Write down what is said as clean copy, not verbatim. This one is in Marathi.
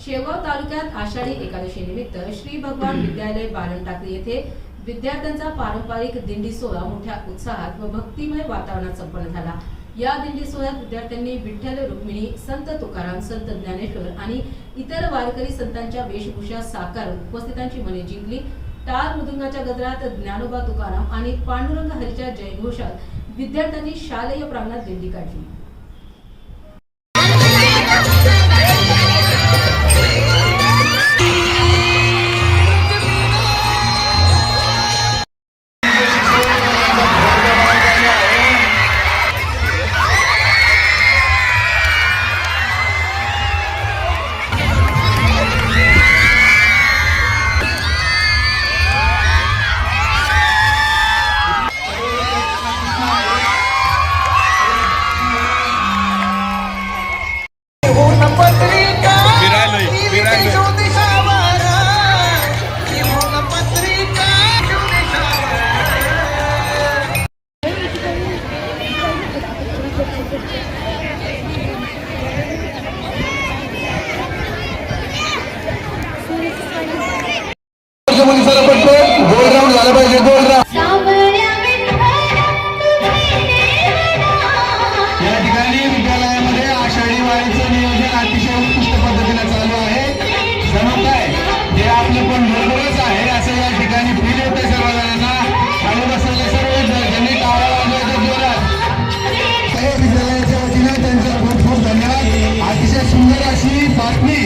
शेगाव तालुक्यात आषाढी एकादशी निमित्त श्री भगवान विद्यालय बालन टाकळी येथे विद्यार्थ्यांचा पारंपरिक दिंडी सोहळा मोठ्या उत्साहात व भक्तिमय वातावरणात संपन्न झाला। या दिंडी सोहळ्यात विद्यार्थ्यांनी विठ्ठल रुक्मिणी, संत तुकाराम, संत ज्ञानेश्वर आणि इतर वारकरी संतांच्या वेशभूषा साकारून उपस्थितांची मने जिंकली। टाळ मृदुंगाच्या गजरात ज्ञानोबा तुकाराम आणि पांडुरंग हरीच्या जयघोषात विद्यार्थ्यांनी शालेय प्रांगणात दिंडी काढली। या ठिकाणी विद्यालयामध्ये आषाढी वारीचं नियोजन अतिशय उत्कृष्ट पद्धतीने चालू आहे। जणू काय हे आपलं पण बरोबरच आहे असं या ठिकाणी फील होते सर्वजणांना। खाली बसलेले सर्व विद्यार्थ्यांनी टाळ्या वाजवायच्या जोरात। विद्यालयाच्या वतीने त्यांचा खूप खूप धन्यवाद। अतिशय सुंदर अशी बातमी